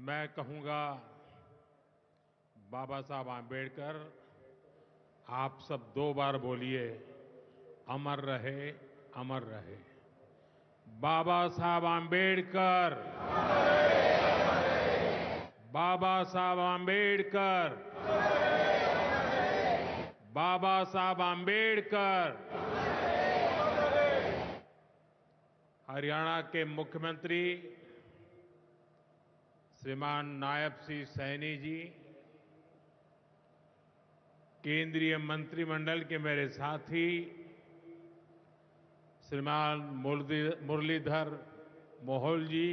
मैं कहूंगा बाबा साहब आंबेडकर। आप सब 2 बार बोलिए, अमर रहे, अमर रहे। बाबा साहब आंबेडकर, बाबा साहब आंबेडकर, बाबा साहब आंबेडकर। हरियाणा के मुख्यमंत्री श्रीमान नायब सिंह सैनी जी, केंद्रीय मंत्रिमंडल के मेरे साथी श्रीमान मुरलीधर मोहोल जी,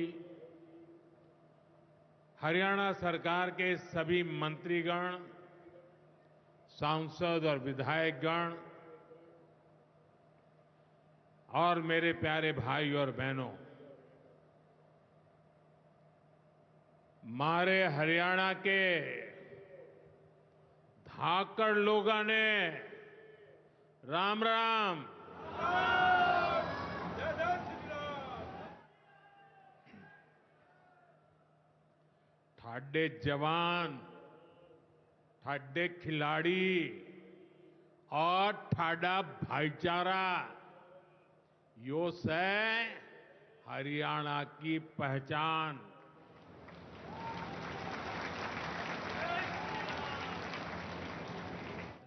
हरियाणा सरकार के सभी मंत्रीगण, सांसद और विधायकगण और मेरे प्यारे भाई और बहनों, मारे हरियाणा के धाकड़ लोगों ने राम राम। ठाडे जवान, ठाडे खिलाड़ी और ठाडा भाईचारा, यो से हरियाणा की पहचान।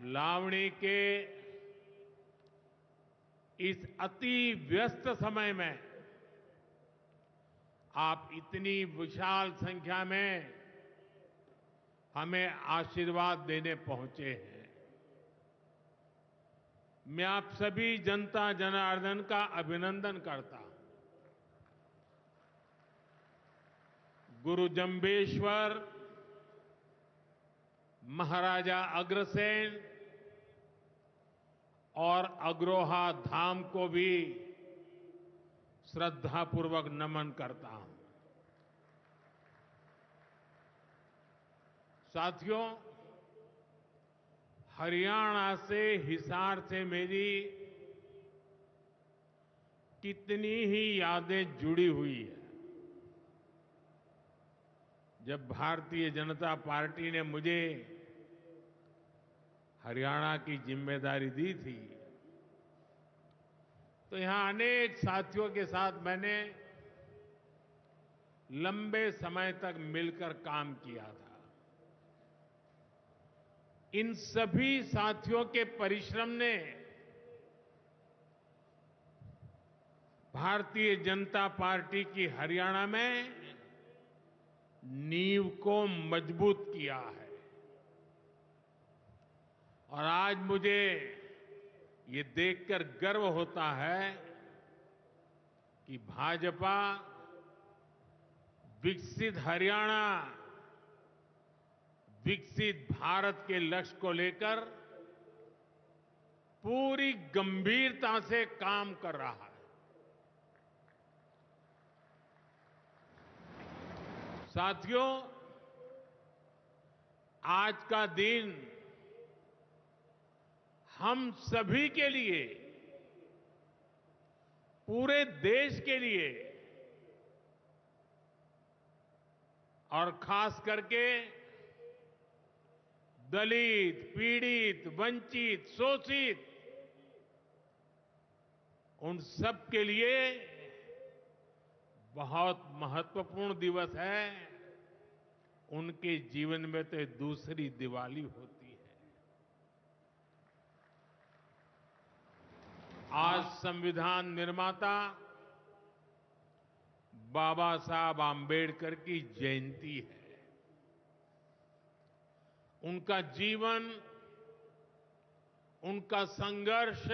लावणी के इस अति व्यस्त समय में आप इतनी विशाल संख्या में हमें आशीर्वाद देने पहुंचे हैं। मैं आप सभी जनता जनार्दन का अभिनंदन करता हूं। गुरु जंबेश्वर, महाराजा अग्रसेन और अग्रोहा धाम को भी श्रद्धापूर्वक नमन करता हूं। साथियों, हरियाणा से, हिसार से मेरी कितनी ही यादें जुड़ी हुई है। जब भारतीय जनता पार्टी ने मुझे हरियाणा की जिम्मेदारी दी थी, तो यहां अनेक साथियों के साथ मैंने लंबे समय तक मिलकर काम किया था। इन सभी साथियों के परिश्रम ने भारतीय जनता पार्टी की हरियाणा में नींव को मजबूत किया है। और आज मुझे ये देखकर गर्व होता है कि भाजपा विकसित हरियाणा, विकसित भारत के लक्ष्य को लेकर पूरी गंभीरता से काम कर रहा है। साथियों, आज का दिन हम सभी के लिए, पूरे देश के लिए और खास करके दलित, पीड़ित, वंचित, शोषित, उन सब के लिए बहुत महत्वपूर्ण दिवस है। उनके जीवन में तो दूसरी दिवाली होती है। आज संविधान निर्माता बाबा साहब आंबेडकर की जयंती है। उनका जीवन, उनका संघर्ष,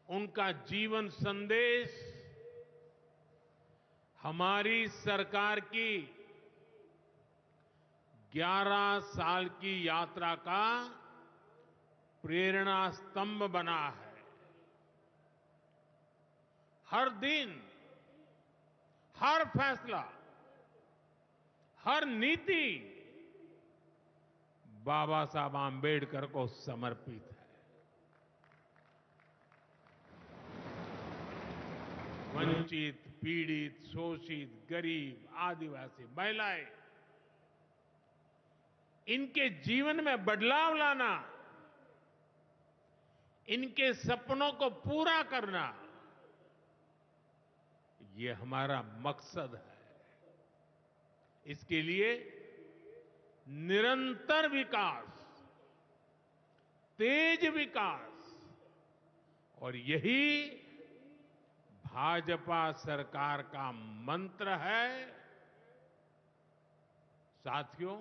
उनका जीवन संदेश हमारी सरकार की 11 साल की यात्रा का प्रेरणा स्तंभ बना है। हर दिन, हर फैसला, हर नीति बाबा साहब आंबेडकर को समर्पित है। वंचित, पीड़ित, शोषित, गरीब, आदिवासी, महिलाएं, इनके जीवन में बदलाव लाना, इनके सपनों को पूरा करना, ये हमारा मकसद है। इसके लिए निरंतर विकास, तेज विकास, और यही भाजपा सरकार का मंत्र है। साथियों,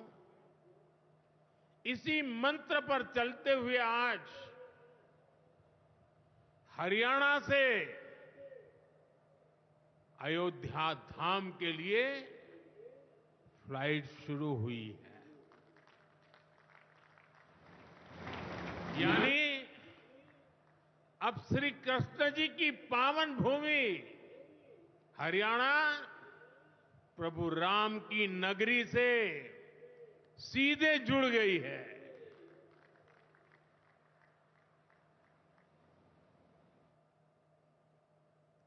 इसी मंत्र पर चलते हुए आज हरियाणा से अयोध्या धाम के लिए फ्लाइट शुरू हुई है। यानी अब श्री कृष्ण जी की पावन भूमि हरियाणा प्रभु राम की नगरी से सीधे जुड़ गई है।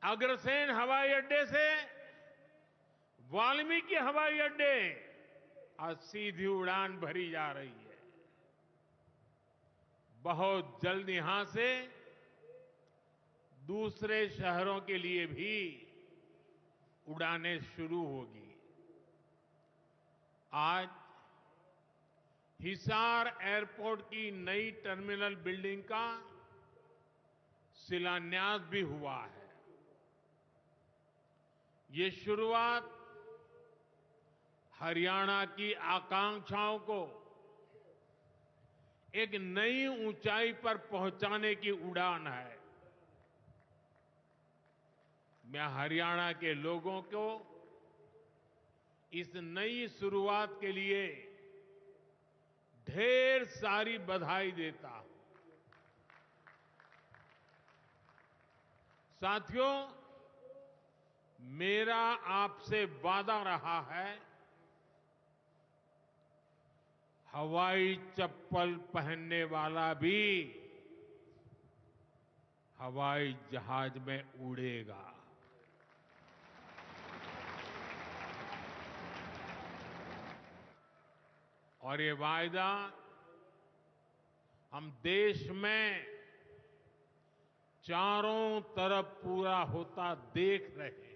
अग्रसेन हवाई अड्डे से वाल्मीकि हवाई अड्डे आज सीधी उड़ान भरी जा रही है। बहुत जल्द यहां से दूसरे शहरों के लिए भी उड़ानें शुरू होगी। आज हिसार एयरपोर्ट की नई टर्मिनल बिल्डिंग का शिलान्यास भी हुआ है। ये शुरुआत हरियाणा की आकांक्षाओं को एक नई ऊंचाई पर पहुंचाने की उड़ान है। मैं हरियाणा के लोगों को इस नई शुरुआत के लिए ढेर सारी बधाई देता हूं। साथियों, मेरा आपसे वादा रहा है, हवाई चप्पल पहनने वाला भी हवाई जहाज में उड़ेगा। और ये वायदा हम देश में चारों तरफ पूरा होता देख रहे हैं।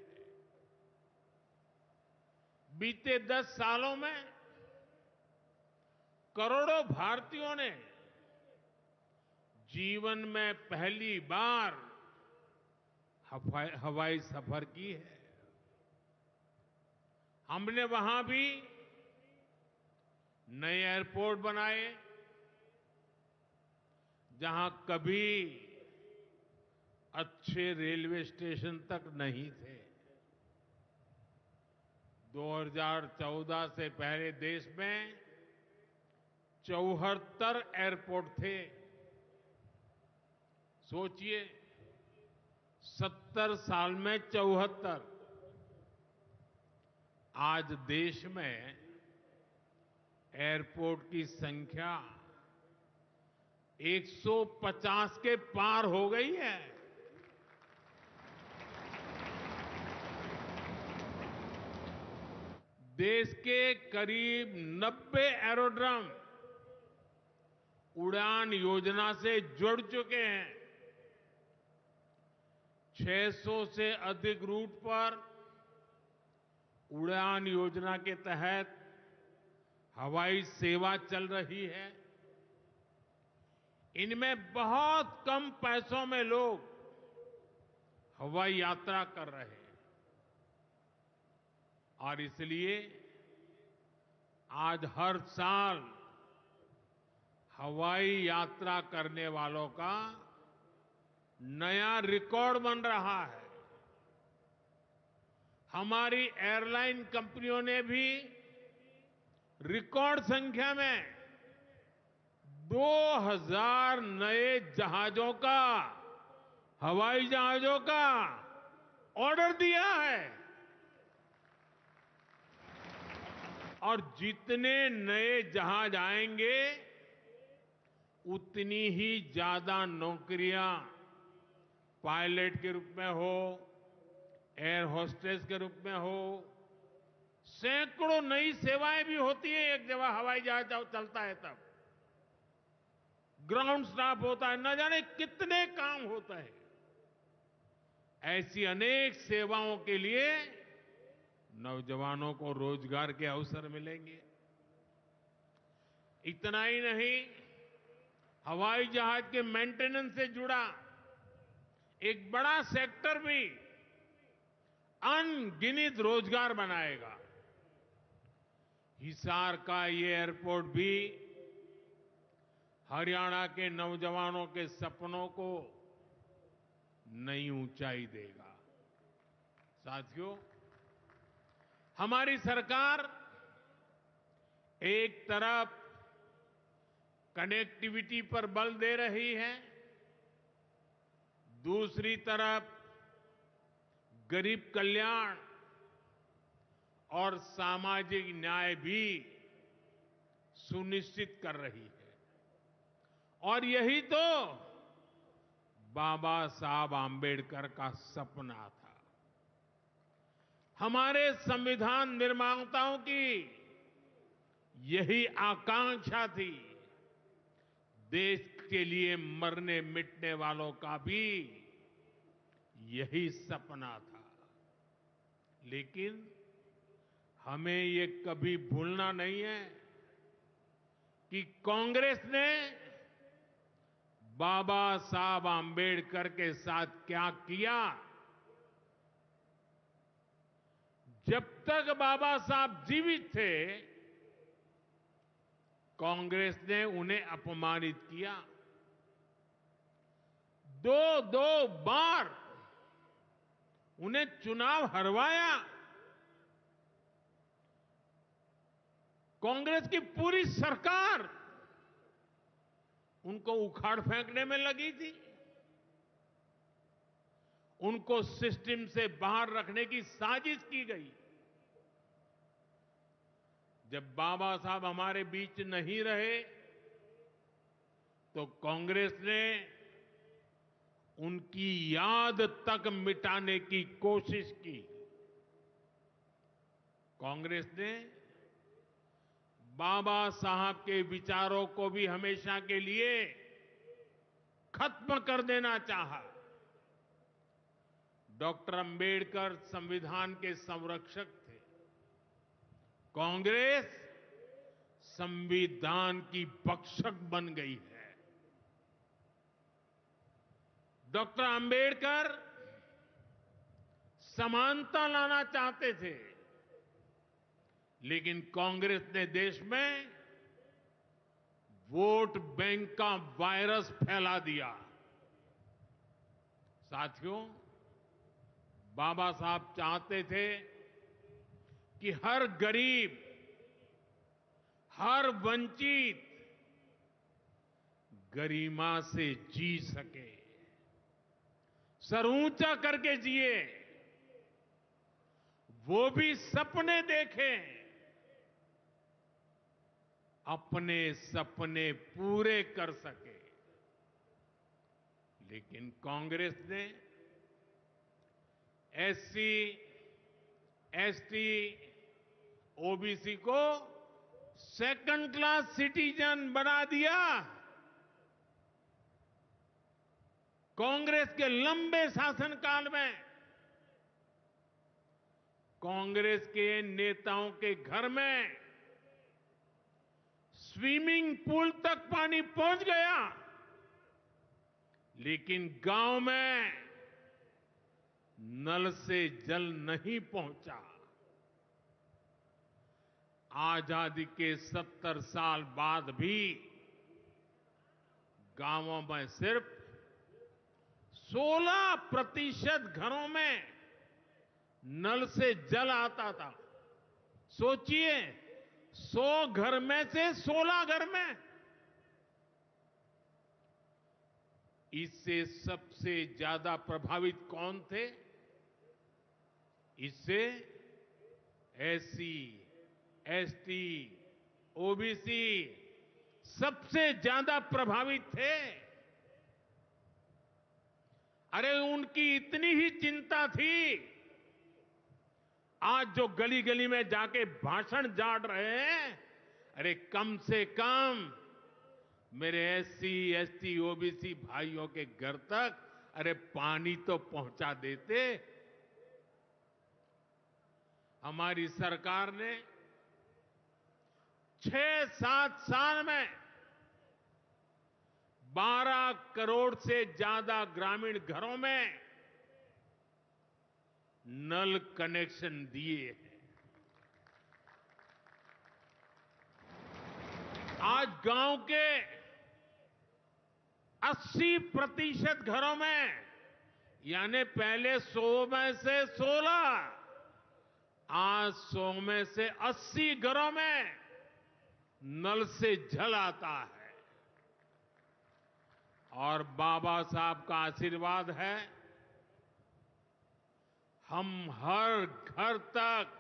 बीते 10 सालों में करोड़ों भारतीयों ने जीवन में पहली बार हवाई सफर की है। हमने वहां भी नए एयरपोर्ट बनाए, जहां कभी अच्छे रेलवे स्टेशन तक नहीं थे। 2014 से पहले देश में 74 एयरपोर्ट थे। सोचिए, 70 साल में 74। आज देश में एयरपोर्ट की संख्या 150 के पार हो गई है। देश के करीब 90 एरोड्रम उड़ान योजना से जुड़ चुके हैं। 600 से अधिक रूट पर उड़ान योजना के तहत हवाई सेवा चल रही है। इनमें बहुत कम पैसों में लोग हवाई यात्रा कर रहे हैं, और इसलिए आज हर साल हवाई यात्रा करने वालों का नया रिकॉर्ड बन रहा है। हमारी एयरलाइन कंपनियों ने भी रिकॉर्ड संख्या में 2000 नए जहाजों का, हवाई जहाजों का ऑर्डर दिया है। और जितने नए जहाज आएंगे, उतनी ही ज्यादा नौकरियां पायलट के रूप में हो, एयर होस्टेस के रूप में हो, सैकड़ों नई सेवाएं भी होती है। एक जगह हवाई जहाज चलता है तब ग्राउंड स्टाफ होता है, न जाने कितने काम होते हैं। ऐसी अनेक सेवाओं के लिए नौजवानों को रोजगार के अवसर मिलेंगे। इतना ही नहीं, हवाई जहाज के मेंटेनेंस से जुड़ा एक बड़ा सेक्टर भी अनगिनत रोजगार बनाएगा। हिसार का ये एयरपोर्ट भी हरियाणा के नौजवानों के सपनों को नई ऊंचाई देगा। साथियों, हमारी सरकार एक तरफ कनेक्टिविटी पर बल दे रही है, दूसरी तरफ गरीब कल्याण और सामाजिक न्याय भी सुनिश्चित कर रही है। और यही तो बाबा साहब आंबेडकर का सपना था। हमारे संविधान निर्माताओं की यही आकांक्षा थी। देश के लिए मरने मिटने वालों का भी यही सपना था। लेकिन हमें ये कभी भूलना नहीं है कि कांग्रेस ने बाबा साहब आंबेडकर के साथ क्या किया। जब तक बाबा साहब जीवित थे, कांग्रेस ने उन्हें अपमानित किया। दो बार उन्हें चुनाव हरवाया। कांग्रेस की पूरी सरकार उनको उखाड़ फेंकने में लगी थी। उनको सिस्टम से बाहर रखने की साजिश की गई। जब बाबा साहब हमारे बीच नहीं रहे तो कांग्रेस ने उनकी याद तक मिटाने की कोशिश की। कांग्रेस ने बाबा साहब के विचारों को भी हमेशा के लिए खत्म कर देना चाहा। डॉक्टर अंबेडकर संविधान के संरक्षक थे। कांग्रेस संविधान की भक्षक बन गई है। डॉक्टर अंबेडकर समानता लाना चाहते थे, लेकिन कांग्रेस ने देश में वोट बैंक का वायरस फैला दिया। साथियों, बाबा साहब चाहते थे कि हर गरीब, हर वंचित गरिमा से जी सके, सर ऊंचा करके जिए, वो भी सपने देखें, अपने सपने पूरे कर सके। लेकिन कांग्रेस ने एससी, एसटी, ओबीसी को सेकंड क्लास सिटीजन बना दिया। कांग्रेस के लंबे शासनकाल में कांग्रेस के नेताओं के घर में स्विमिंग पूल तक पानी पहुंच गया, लेकिन गांव में नल से जल नहीं पहुंचा। आजादी के 70 साल बाद भी गांवों में सिर्फ 16% घरों में नल से जल आता था। सोचिए, 100 घर में से 16 घर में। इससे सबसे ज्यादा प्रभावित कौन थे? इससे एससी, एसटी, ओबीसी सबसे ज्यादा प्रभावित थे। अरे उनकी इतनी ही चिंता थी आज जो गली गली में जाके भाषण झाड़ रहे हैं, अरे कम से कम मेरे एससी, एसटी, ओबीसी भाइयों के घर तक अरे पानी तो पहुंचा देते। हमारी सरकार ने 6-7 साल में 12 करोड़ से ज्यादा ग्रामीण घरों में नल कनेक्शन दिए हैं। आज गांव के 80% घरों में, यानी पहले 100 में से 16, आज 100 में से 80 घरों में नल से जल आता है। और बाबा साहब का आशीर्वाद है, हम हर घर तक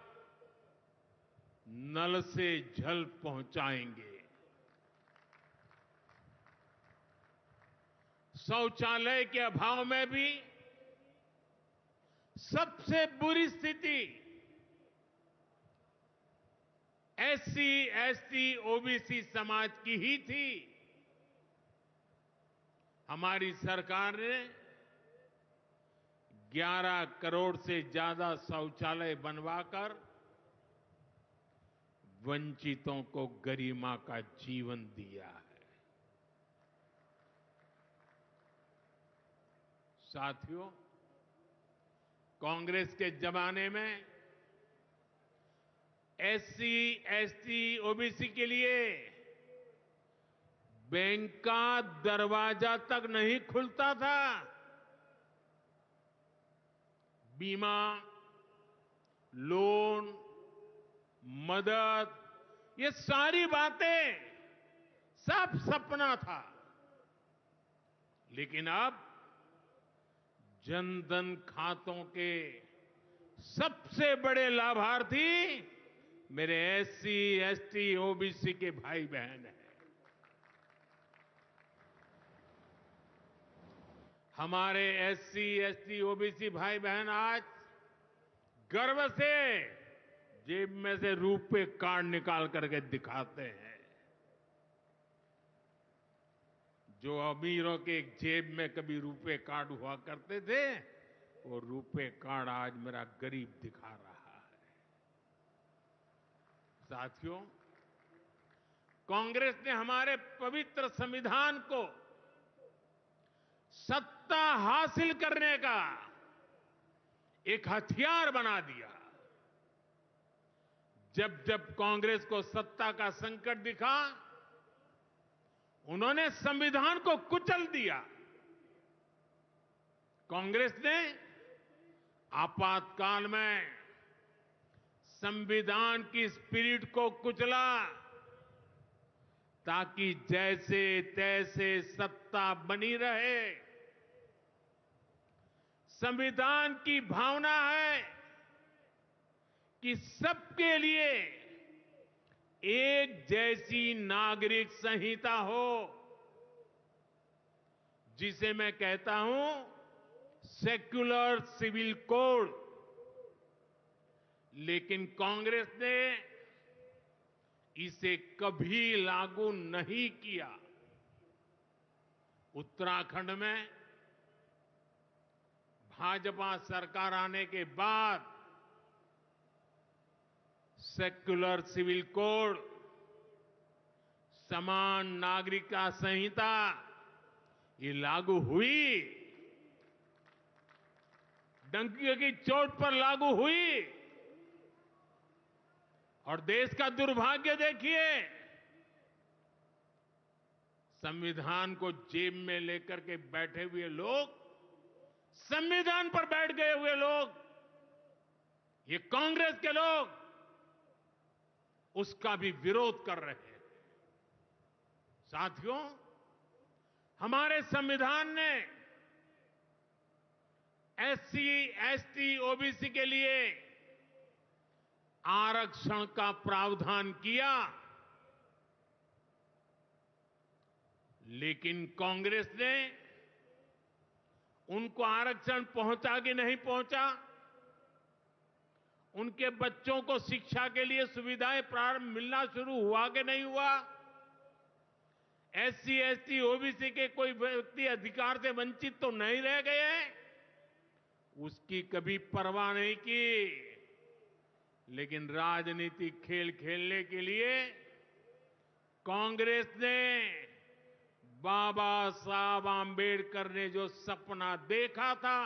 नल से जल पहुंचाएंगे। शौचालय के अभाव में भी सबसे बुरी स्थिति एससी, एसटी, ओबीसी समाज की ही थी। हमारी सरकार ने 11 करोड़ से ज्यादा शौचालय बनवाकर वंचितों को गरिमा का जीवन दिया है। साथियों, कांग्रेस के जमाने में एससी, एसटी, ओबीसी के लिए बैंक का दरवाजा तक नहीं खुलता था। बीमा, लोन, मदद, ये सारी बातें सब सपना था। लेकिन अब जनधन खातों के सबसे बड़े लाभार्थी मेरे एससी, एसटी, ओबीसी के भाई बहन हैं। हमारे एससी, एसटी, ओबीसी भाई बहन आज गर्व से जेब में से रुपए कार्ड निकाल करके दिखाते हैं। जो अमीरों के जेब में कभी रुपए कार्ड हुआ करते थे, वो रुपए कार्ड आज मेरा गरीब दिखा रहा है। साथियों, कांग्रेस ने हमारे पवित्र संविधान को सत्ता हासिल करने का एक हथियार बना दिया। जब जब कांग्रेस को सत्ता का संकट दिखा, उन्होंने संविधान को कुचल दिया। कांग्रेस ने आपातकाल में संविधान की स्पिरिट को कुचला, ताकि जैसे तैसे सत्ता बनी रहे। संविधान की भावना है कि सबके लिए एक जैसी नागरिक संहिता हो, जिसे मैं कहता हूं सेक्युलर सिविल कोड। लेकिन कांग्रेस ने इसे कभी लागू नहीं किया। उत्तराखंड में भाजपा सरकार आने के बाद सेक्युलर सिविल कोड, समान नागरिकता संहिता, ये लागू हुई। डंकी की चोट पर लागू हुई। और देश का दुर्भाग्य देखिए, संविधान को जेब में लेकर के बैठे हुए लोग, संविधान पर बैठ गए हुए लोग, ये कांग्रेस के लोग उसका भी विरोध कर रहे हैं। साथियों, हमारे संविधान ने एससी, एसटी, ओबीसी के लिए आरक्षण का प्रावधान किया, लेकिन कांग्रेस ने उनको आरक्षण पहुंचा कि नहीं पहुंचा, उनके बच्चों को शिक्षा के लिए सुविधाएं प्रारंभ मिलना शुरू हुआ कि नहीं हुआ? एससी, एसटी, ओबीसी के कोई व्यक्ति अधिकार से वंचित तो नहीं रह गए? उसकी कभी परवाह नहीं की। लेकिन राजनीतिक खेल खेलने के लिए कांग्रेस ने बाबा साहब आंबेडकर ने जो सपना देखा था,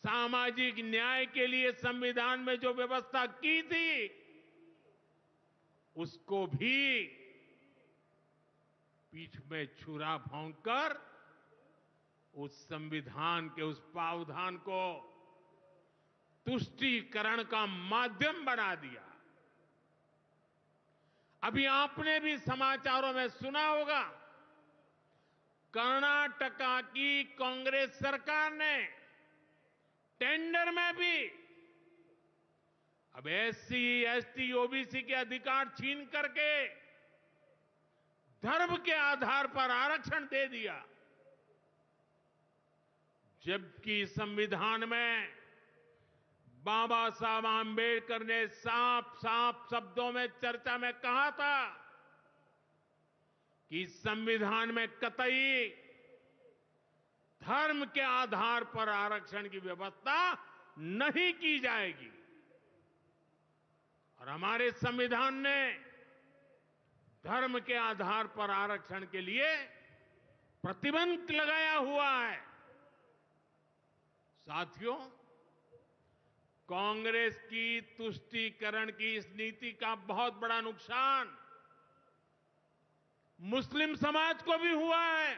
सामाजिक न्याय के लिए संविधान में जो व्यवस्था की थी, उसको भी पीठ में छुरा भोंककर उस संविधान के उस प्रावधान को तुष्टीकरण का माध्यम बना दिया। अभी आपने भी समाचारों में सुना होगा, कर्नाटका की कांग्रेस सरकार ने टेंडर में भी अब एससी, एसटी, ओबीसी के अधिकार छीन करके धर्म के आधार पर आरक्षण दे दिया। जबकि संविधान में बाबा साहब आंबेडकर ने साफ साफ शब्दों में चर्चा में कहा था कि संविधान में कतई धर्म के आधार पर आरक्षण की व्यवस्था नहीं की जाएगी। और हमारे संविधान ने धर्म के आधार पर आरक्षण के लिए प्रतिबंध लगाया हुआ है। साथियों, कांग्रेस की तुष्टीकरण की इस नीति का बहुत बड़ा नुकसान मुस्लिम समाज को भी हुआ है।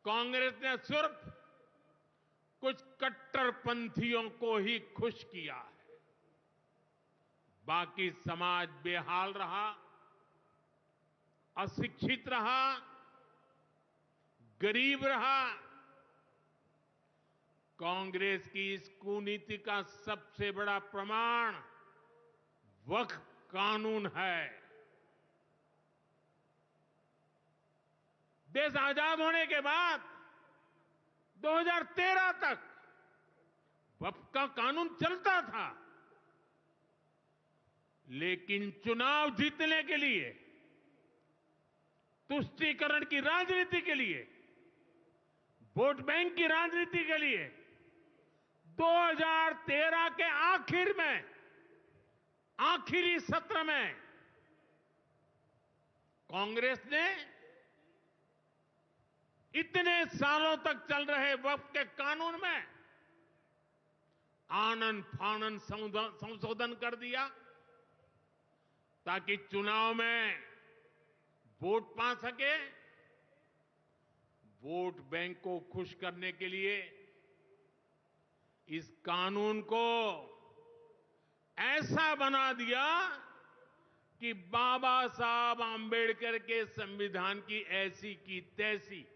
कांग्रेस ने सिर्फ कुछ कट्टरपंथियों को ही खुश किया है, बाकी समाज बेहाल रहा, अशिक्षित रहा, गरीब रहा। कांग्रेस की इस कुनीति का सबसे बड़ा प्रमाण वक्फ कानून है। देश आजाद होने के बाद 2013 तक वक्फ का कानून चलता था, लेकिन चुनाव जीतने के लिए, तुष्टीकरण की राजनीति के लिए, वोट बैंक की राजनीति के लिए 2013 के आखिर में, आखिरी सत्र में कांग्रेस ने इतने सालों तक चल रहे वक्फ के कानून में आनन फानन संशोधन कर दिया ताकि चुनाव में वोट पा सके। वोट बैंक को खुश करने के लिए इस कानून को ऐसा बना दिया कि बाबा साहब आंबेडकर के संविधान की ऐसी की तैसी,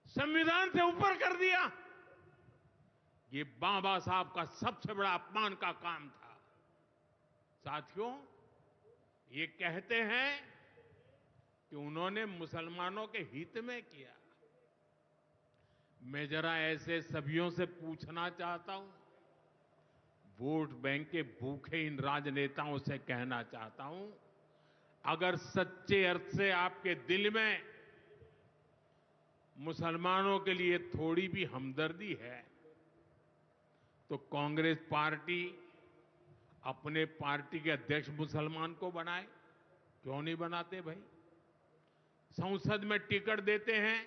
संविधान से ऊपर कर दिया। ये बाबा साहब का सबसे बड़ा अपमान का काम था। साथियों, ये कहते हैं कि उन्होंने मुसलमानों के हित में किया। मैं जरा ऐसे सभियों से पूछना चाहता हूं, वोट बैंक के भूखे इन राजनेताओं से कहना चाहता हूं, अगर सच्चे अर्थ से आपके दिल में मुसलमानों के लिए थोड़ी भी हमदर्दी है तो कांग्रेस पार्टी अपने पार्टी के अध्यक्ष मुसलमान को बनाए। क्यों नहीं बनाते भाई? संसद में टिकट देते हैं,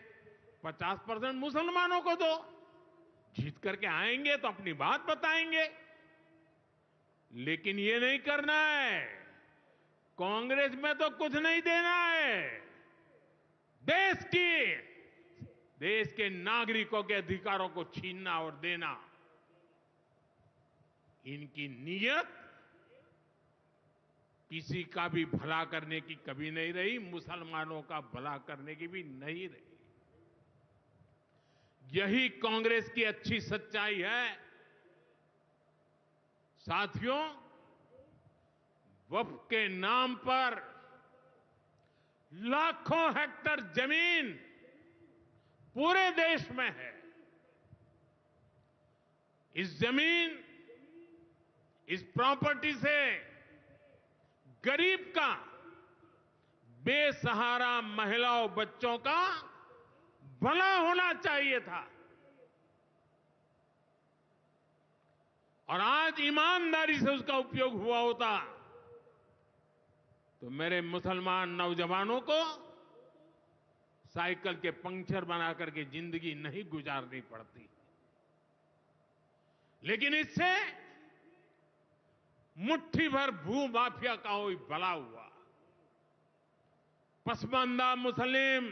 50% मुसलमानों को दो, जीत करके आएंगे तो अपनी बात बताएंगे। लेकिन ये नहीं करना है। कांग्रेस में तो कुछ नहीं देना है। देश के नागरिकों के अधिकारों को छीनना और देना, इनकी नीयत किसी का भी भला करने की कभी नहीं रही, मुसलमानों का भला करने की भी नहीं रही। यही कांग्रेस की अच्छी सच्चाई है। साथियों, वक्फ के नाम पर लाखों हेक्टेयर जमीन पूरे देश में है। इस जमीन, इस प्रॉपर्टी से गरीब का, बेसहारा महिलाओं बच्चों का भला होना चाहिए था। और आज ईमानदारी से उसका उपयोग हुआ होता तो मेरे मुसलमान नौजवानों को साइकिल के पंक्चर बना करके जिंदगी नहीं गुजारनी पड़ती। लेकिन इससे मुट्ठी भर भू माफिया का कोई भला हुआ। पसमानदा मुस्लिम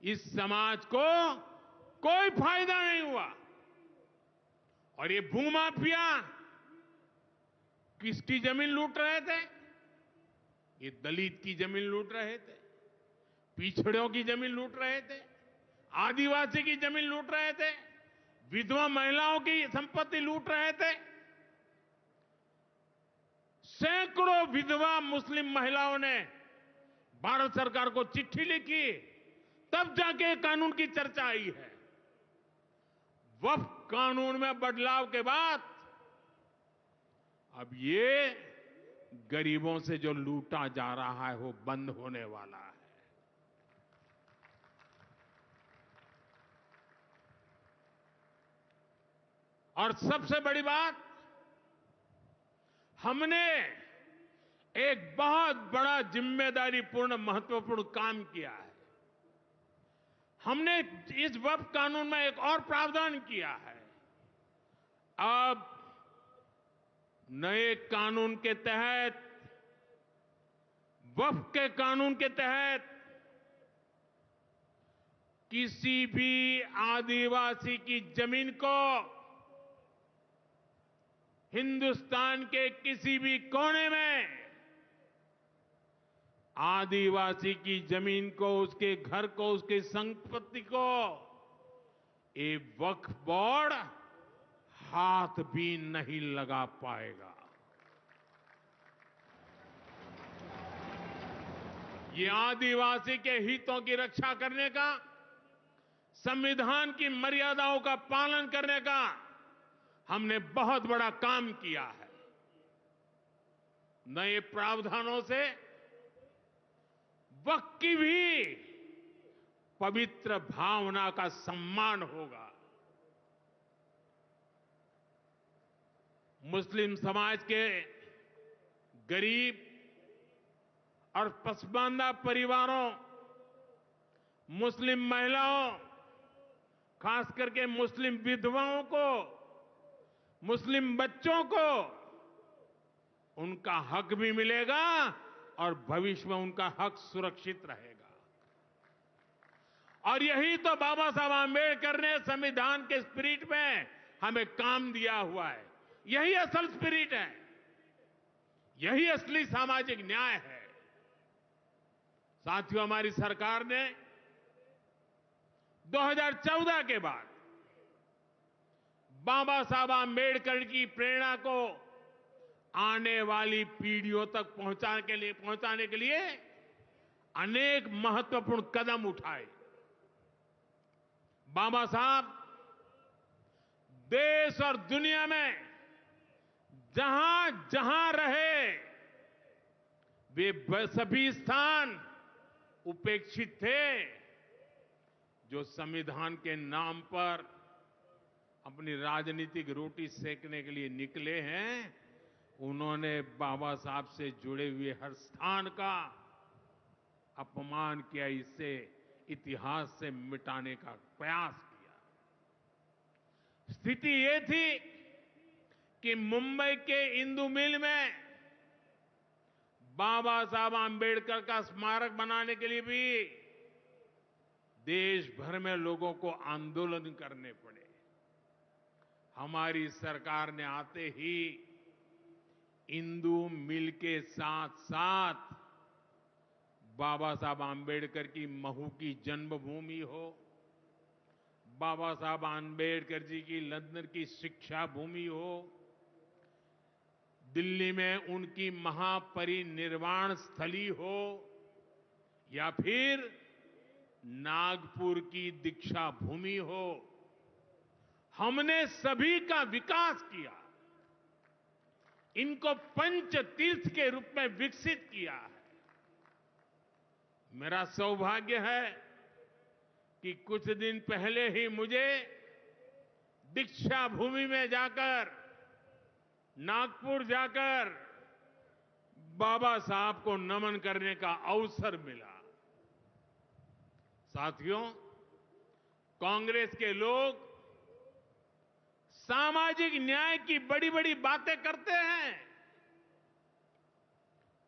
इस समाज को कोई फायदा नहीं हुआ। और ये भूमाफिया किसकी जमीन लूट रहे थे? ये दलित की जमीन लूट रहे थे, पिछड़ों की जमीन लूट रहे थे, आदिवासी की जमीन लूट रहे थे, विधवा महिलाओं की संपत्ति लूट रहे थे। सैकड़ों विधवा मुस्लिम महिलाओं ने भारत सरकार को चिट्ठी लिखी, तब जाके कानून की चर्चा आई है। वक्फ कानून में बदलाव के बाद अब ये गरीबों से जो लूटा जा रहा है वो बंद होने वाला है। और सबसे बड़ी बात, हमने एक बहुत बड़ा जिम्मेदारीपूर्ण महत्वपूर्ण काम किया है। हमने इस वक्फ कानून में एक और प्रावधान किया है। अब नए कानून के तहत, वक्फ के कानून के तहत किसी भी आदिवासी की जमीन को हिंदुस्तान के किसी भी कोने में आदिवासी की जमीन को, उसके घर को, उसकी संपत्ति को ये वक्फ बोर्ड हाथ भी नहीं लगा पाएगा। ये आदिवासी के हितों की रक्षा करने का, संविधान की मर्यादाओं का पालन करने का हमने बहुत बड़ा काम किया है। नए प्रावधानों से वक्फ की भी पवित्र भावना का सम्मान होगा। मुस्लिम समाज के गरीब और पसमानदा परिवारों, मुस्लिम महिलाओं, खास करके मुस्लिम विधवाओं को, मुस्लिम बच्चों को उनका हक भी मिलेगा और भविष्य में उनका हक सुरक्षित रहेगा। और यही तो बाबा साहब आंबेडकर ने संविधान के स्पिरिट में हमें काम दिया हुआ है। यही असल स्पिरिट है, यही असली सामाजिक न्याय है। साथियों, हमारी सरकार ने 2014 के बाद बाबा साहब आंबेडकर की प्रेरणा को आने वाली पीढ़ियों तक पहुंचाने के लिए अनेक महत्वपूर्ण कदम उठाए। बाबा साहब देश और दुनिया में जहां जहां रहे, वे सभी स्थान उपेक्षित थे। जो संविधान के नाम पर अपनी राजनीतिक रोटी सेकने के लिए निकले हैं, उन्होंने बाबा साहब से जुड़े हुए हर स्थान का अपमान किया, इसे इतिहास से मिटाने का प्रयास किया। स्थिति ये थी कि मुंबई के इंदु मिल में बाबा साहब आंबेडकर का स्मारक बनाने के लिए भी देश भर में लोगों को आंदोलन करने पड़े। हमारी सरकार ने आते ही इंदु मिल के साथ साथ बाबा साहब आंबेडकर की महू की जन्मभूमि हो, बाबा साहब आंबेडकर जी की लंदन की शिक्षा भूमि हो, दिल्ली में उनकी महापरिनिर्वाण स्थली हो, या फिर नागपुर की दीक्षा भूमि हो, हमने सभी का विकास किया, इनको पंच तीर्थ के रूप में विकसित किया है। मेरा सौभाग्य है कि कुछ दिन पहले ही मुझे दीक्षा भूमि में जाकर, नागपुर जाकर बाबा साहब को नमन करने का अवसर मिला। साथियों, कांग्रेस के लोग सामाजिक न्याय की बड़ी बड़ी बातें करते हैं,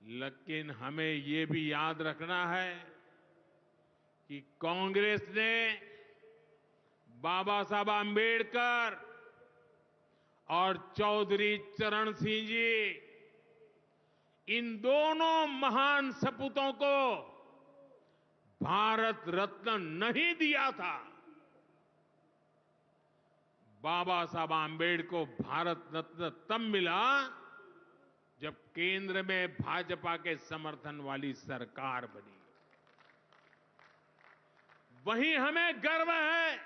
लेकिन हमें ये भी याद रखना है कि कांग्रेस ने बाबा साहब आंबेडकर और चौधरी चरण सिंह जी, इन दोनों महान सपूतों को भारत रत्न नहीं दिया था। बाबा साहब आंबेडकर को भारत रत्न तब मिला जब केंद्र में भाजपा के समर्थन वाली सरकार बनी। वहीं हमें गर्व है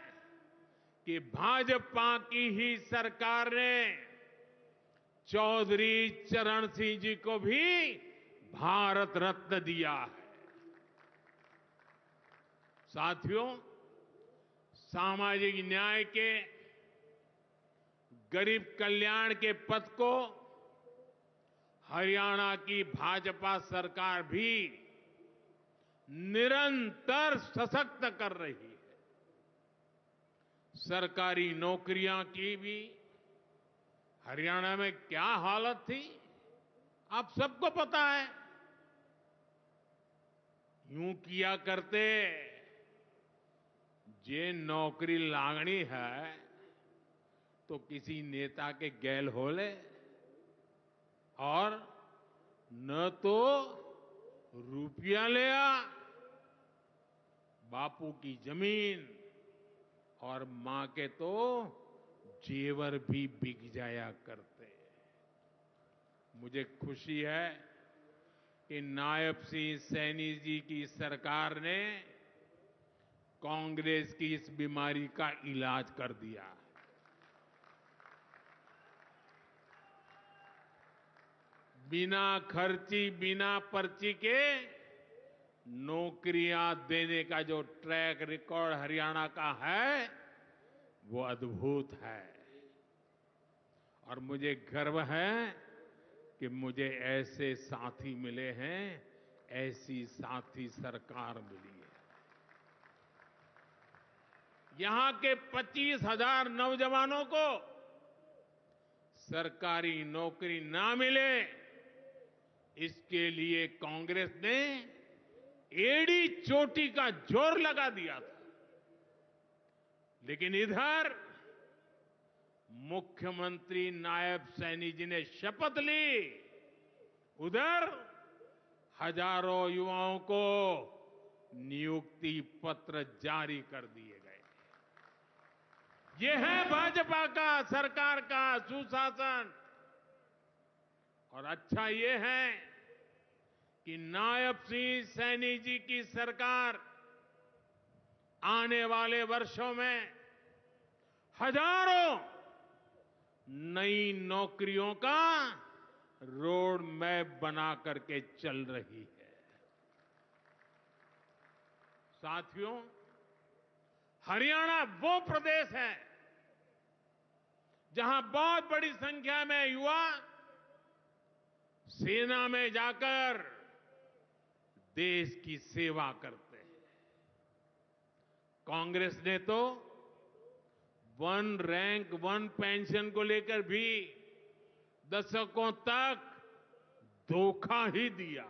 कि भाजपा की ही सरकार ने चौधरी चरण सिंह जी को भी भारत रत्न दिया है। साथियों, सामाजिक न्याय के, गरीब कल्याण के पथ को हरियाणा की भाजपा सरकार भी निरंतर सशक्त कर रही है। सरकारी नौकरियां की भी हरियाणा में क्या हालत थी, आप सबको पता है। यूं किया करते, जे नौकरी लागणी है तो किसी नेता के गैल हो ले, और न तो रुपया ले आ, बापू की जमीन और मां के तो जेवर भी बिक जाया करते। मुझे खुशी है कि नायब सिंह सैनी जी की सरकार ने कांग्रेस की इस बीमारी का इलाज कर दिया। बिना खर्ची, बिना पर्ची के नौकरियां देने का जो ट्रैक रिकॉर्ड हरियाणा का है, वो अद्भुत है। और मुझे गर्व है कि मुझे ऐसे साथी मिले हैं, ऐसी साथी सरकार मिली है। यहां के 25,000 नौजवानों को सरकारी नौकरी ना मिले, इसके लिए कांग्रेस ने एड़ी चोटी का जोर लगा दिया था। लेकिन इधर मुख्यमंत्री नायब सैनी जी ने शपथ ली, उधर हजारों युवाओं को नियुक्ति पत्र जारी कर दिए गए। ये है भाजपा का, सरकार का सुशासन। और अच्छा ये है कि नायब सिंह सैनी जी की सरकार आने वाले वर्षों में हजारों नई नौकरियों का रोड मैप बना करके चल रही है। साथियों, हरियाणा वो प्रदेश है जहां बहुत बड़ी संख्या में युवा सेना में जाकर देश की सेवा करते हैं। कांग्रेस ने तो वन रैंक वन पेंशन को लेकर भी दशकों तक धोखा ही दिया।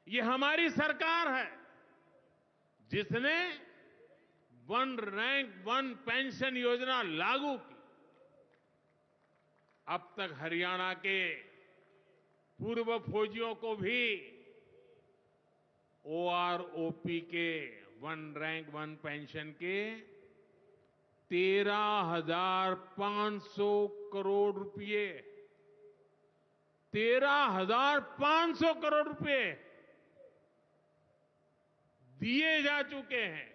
ये हमारी सरकार है जिसने वन रैंक वन पेंशन योजना लागू की। अब तक हरियाणा के पूर्व फौजियों को भी ओआरओपी के वन रैंक वन पेंशन के 13,500 करोड़ रुपए, 13,500 करोड़ रुपए दिए जा चुके हैं।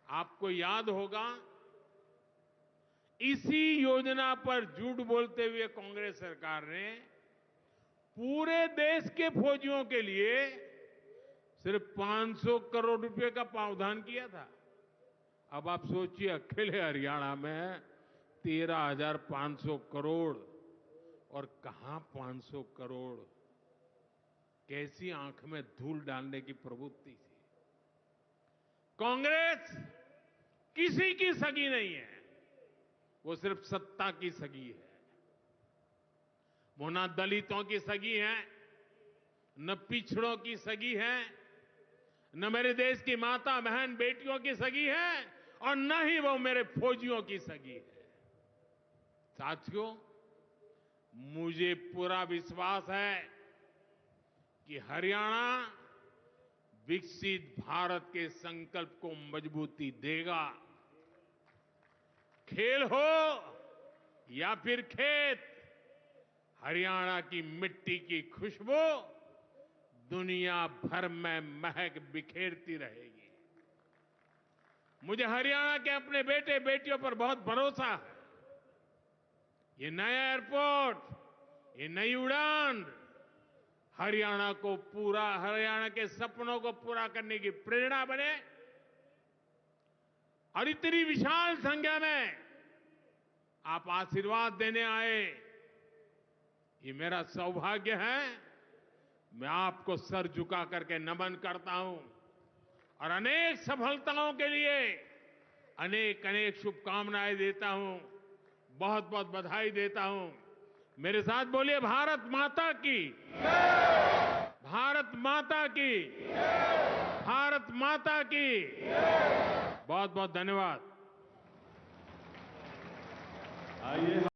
आपको याद होगा, इसी योजना पर झूठ बोलते हुए कांग्रेस सरकार ने पूरे देश के फौजियों के लिए सिर्फ 500 करोड़ रुपए का प्रावधान किया था। अब आप सोचिए, अकेले हरियाणा में 13,500 करोड़, और कहां 500 करोड़, कैसी आंख में धूल डालने की प्रवृत्ति थी। कांग्रेस किसी की सगी नहीं है, वो सिर्फ सत्ता की सगी है। वो ना दलितों की सगी है, न पिछड़ों की सगी है, न मेरे देश की माता बहन बेटियों की सगी है, और न ही वो मेरे फौजियों की सगी है। साथियों, मुझे पूरा विश्वास है कि हरियाणा विकसित भारत के संकल्प को मजबूती देगा। खेल हो या फिर खेत, हरियाणा की मिट्टी की खुशबू दुनिया भर में महक बिखेरती रहेगी। मुझे हरियाणा के अपने बेटे बेटियों पर बहुत भरोसा है। ये नया एयरपोर्ट, ये नई उड़ान हरियाणा के सपनों को पूरा करने की प्रेरणा बने, और इतनी विशाल संख्या में आप आशीर्वाद देने आए, ये मेरा सौभाग्य है। मैं आपको सर झुका करके नमन करता हूं, और अनेक सफलताओं के लिए अनेक अनेक शुभकामनाएं देता हूं, बहुत बहुत बधाई देता हूं। मेरे साथ बोलिए, भारत माता की, भारत माता की, भारत माता की। बहुत बहुत धन्यवाद।